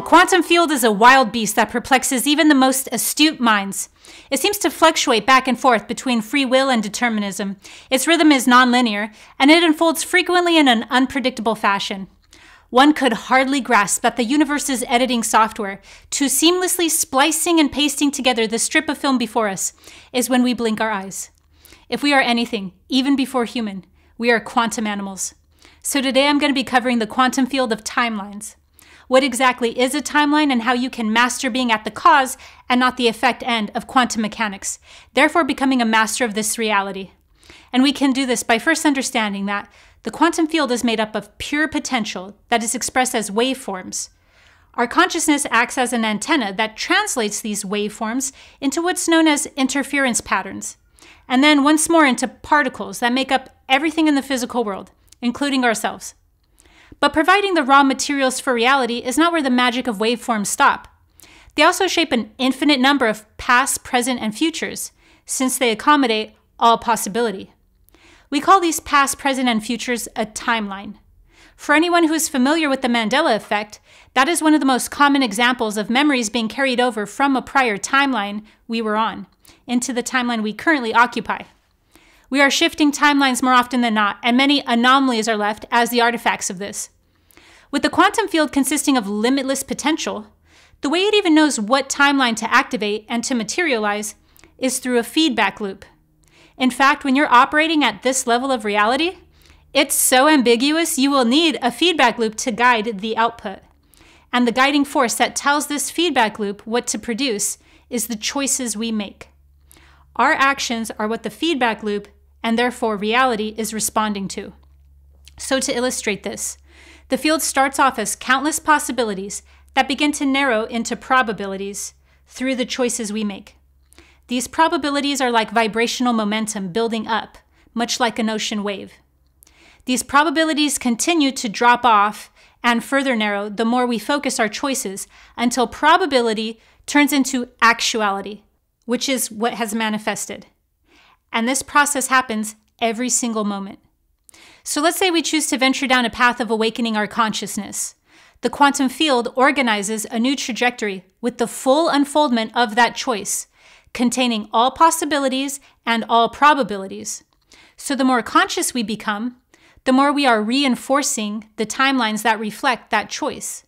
quantum field is a wild beast that perplexes even the most astute minds. It seems to fluctuate back and forth between free will and determinism. Its rhythm is nonlinear, and it unfolds frequently in an unpredictable fashion. One could hardly grasp that the universe's editing software, to seamlessly splicing and pasting together the strip of film before us, is when we blink our eyes. If we are anything, even before human, we are quantum animals. So today I'm going to be covering the quantum field of timelines. What exactly is a timeline and how you can master being at the cause and not the effect end of quantum mechanics, therefore becoming a master of this reality. And we can do this by first understanding that the quantum field is made up of pure potential that is expressed as waveforms. Our consciousness acts as an antenna that translates these waveforms into what's known as interference patterns, and then once more into particles that make up everything in the physical world, including ourselves. But providing the raw materials for reality is not where the magic of waveforms stop. They also shape an infinite number of past, present, and futures, since they accommodate all possibility. We call these past, present, and futures a timeline. For anyone who is familiar with the Mandela effect, that is one of the most common examples of memories being carried over from a prior timeline we were on into the timeline we currently occupy. We are shifting timelines more often than not, and many anomalies are left as the artifacts of this. With the quantum field consisting of limitless potential, the way it even knows what timeline to activate and to materialize is through a feedback loop. In fact, when you're operating at this level of reality, it's so ambiguous you will need a feedback loop to guide the output. And the guiding force that tells this feedback loop what to produce is the choices we make. Our actions are what the feedback loop, and therefore reality, is responding to. So to illustrate this, the field starts off as countless possibilities that begin to narrow into probabilities through the choices we make. These probabilities are like vibrational momentum building up, much like an ocean wave. These probabilities continue to drop off and further narrow the more we focus our choices until probability turns into actuality, which is what has manifested. And this process happens every single moment. So let's say we choose to venture down a path of awakening our consciousness. The quantum field organizes a new trajectory with the full unfoldment of that choice, containing all possibilities and all probabilities. So the more conscious we become, the more we are reinforcing the timelines that reflect that choice.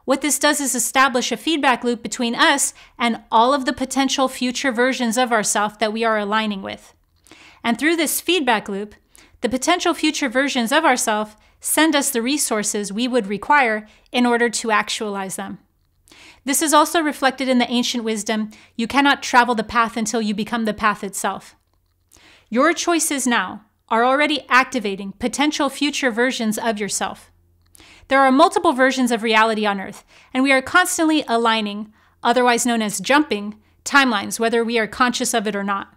What this does is establish a feedback loop between us and all of the potential future versions of ourselves that we are aligning with. And through this feedback loop, the potential future versions of ourselves send us the resources we would require in order to actualize them. This is also reflected in the ancient wisdom, you cannot travel the path until you become the path itself. Your choices now are already activating potential future versions of yourself. There are multiple versions of reality on Earth, and we are constantly aligning, otherwise known as jumping, timelines, whether we are conscious of it or not.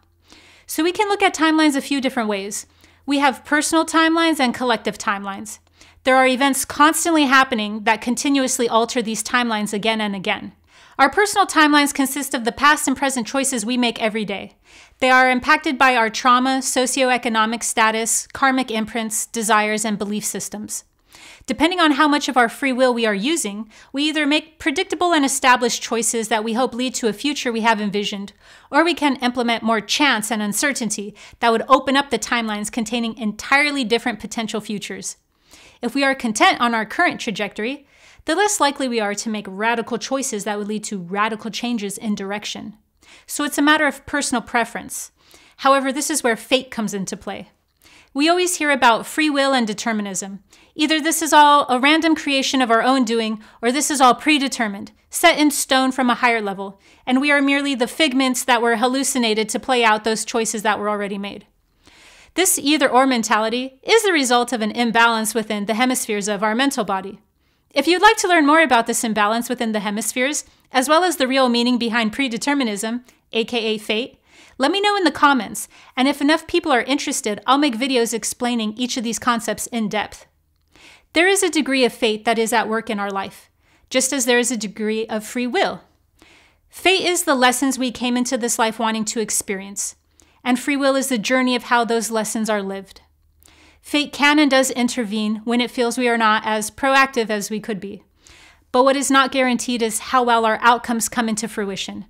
So we can look at timelines a few different ways. We have personal timelines and collective timelines. There are events constantly happening that continuously alter these timelines again and again. Our personal timelines consist of the past and present choices we make every day. They are impacted by our trauma, socioeconomic status, karmic imprints, desires, and belief systems. Depending on how much of our free will we are using, we either make predictable and established choices that we hope lead to a future we have envisioned, or we can implement more chance and uncertainty that would open up the timelines containing entirely different potential futures. If we are content on our current trajectory, the less likely we are to make radical choices that would lead to radical changes in direction. So it's a matter of personal preference. However, this is where fate comes into play. We always hear about free will and determinism. Either this is all a random creation of our own doing, or this is all predetermined, set in stone from a higher level, and we are merely the figments that were hallucinated to play out those choices that were already made. This either-or mentality is the result of an imbalance within the hemispheres of our mental body. If you'd like to learn more about this imbalance within the hemispheres, as well as the real meaning behind predeterminism, aka fate, let me know in the comments, and if enough people are interested, I'll make videos explaining each of these concepts in depth. There is a degree of fate that is at work in our life, just as there is a degree of free will. Fate is the lessons we came into this life wanting to experience, and free will is the journey of how those lessons are lived. Fate can and does intervene when it feels we are not as proactive as we could be. But what is not guaranteed is how well our outcomes come into fruition.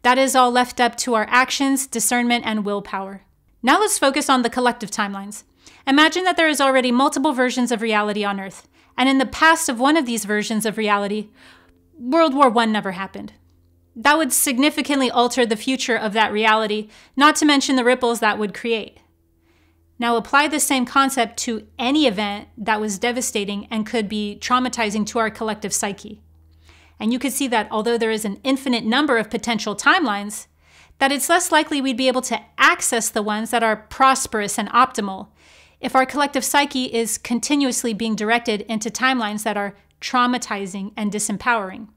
That is all left up to our actions, discernment, and willpower. Now let's focus on the collective timelines. Imagine that there is already multiple versions of reality on Earth, and in the past of one of these versions of reality, World War I never happened. That would significantly alter the future of that reality, not to mention the ripples that would create. Now apply the same concept to any event that was devastating and could be traumatizing to our collective psyche. And you could see that although there is an infinite number of potential timelines, that it's less likely we'd be able to access the ones that are prosperous and optimal if our collective psyche is continuously being directed into timelines that are traumatizing and disempowering.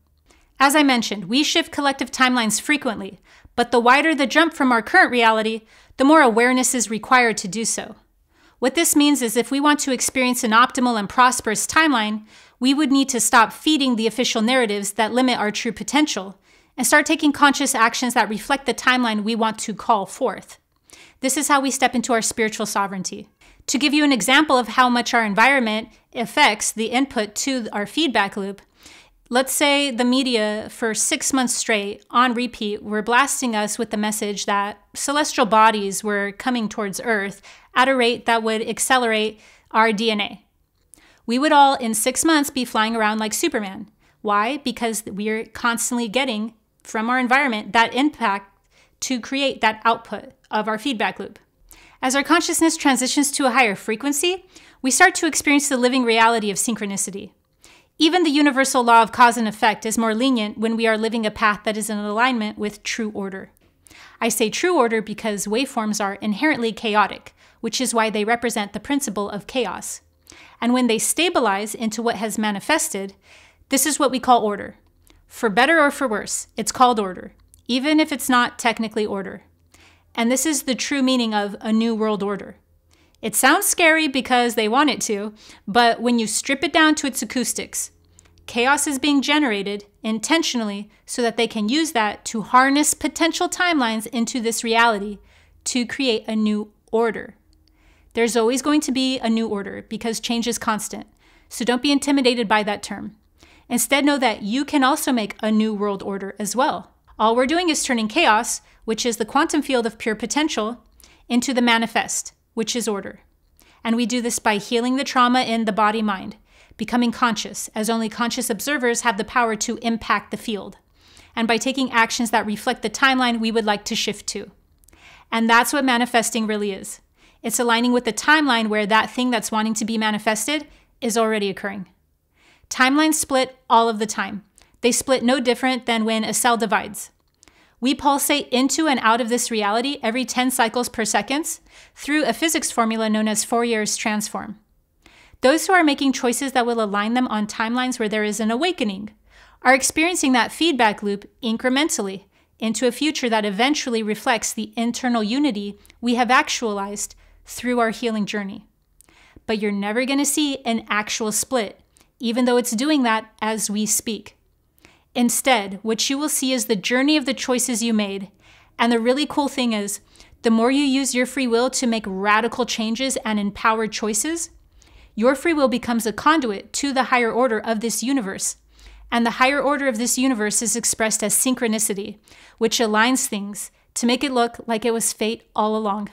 As I mentioned, we shift collective timelines frequently, but the wider the jump from our current reality, the more awareness is required to do so. What this means is if we want to experience an optimal and prosperous timeline, we would need to stop feeding the official narratives that limit our true potential and start taking conscious actions that reflect the timeline we want to call forth. This is how we step into our spiritual sovereignty. To give you an example of how much our environment affects the input to our feedback loop, let's say the media for 6 months straight, on repeat, were blasting us with the message that celestial bodies were coming towards Earth at a rate that would accelerate our DNA. We would all, in 6 months, be flying around like Superman. Why? Because we're constantly getting from our environment that impact to create that output of our feedback loop. As our consciousness transitions to a higher frequency, we start to experience the living reality of synchronicity. Even the universal law of cause and effect is more lenient when we are living a path that is in alignment with true order. I say true order because waveforms are inherently chaotic, which is why they represent the principle of chaos. And when they stabilize into what has manifested, this is what we call order. For better or for worse, it's called order, even if it's not technically order. And this is the true meaning of a new world order. It sounds scary because they want it to, but when you strip it down to its acoustics, chaos is being generated intentionally so that they can use that to harness potential timelines into this reality to create a new order. There's always going to be a new order because change is constant, so don't be intimidated by that term. Instead, know that you can also make a new world order as well. All we're doing is turning chaos, which is the quantum field of pure potential, into the manifest, which is order. And we do this by healing the trauma in the body-mind, becoming conscious, as only conscious observers have the power to impact the field, and by taking actions that reflect the timeline we would like to shift to. And that's what manifesting really is. It's aligning with the timeline where that thing that's wanting to be manifested is already occurring. Timelines split all of the time. They split no different than when a cell divides. We pulsate into and out of this reality every 10 cycles per second through a physics formula known as Fourier's transform. Those who are making choices that will align them on timelines where there is an awakening are experiencing that feedback loop incrementally into a future that eventually reflects the internal unity we have actualized through our healing journey. But you're never going to see an actual split, even though it's doing that as we speak. Instead, what you will see is the journey of the choices you made. And the really cool thing is, the more you use your free will to make radical changes and empowered choices, your free will becomes a conduit to the higher order of this universe. And the higher order of this universe is expressed as synchronicity, which aligns things to make it look like it was fate all along.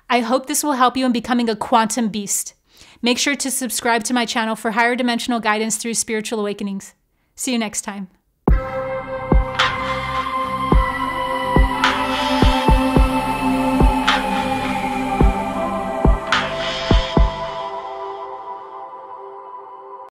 I hope this will help you in becoming a quantum beast. Make sure to subscribe to my channel for higher dimensional guidance through spiritual awakenings. See you next time.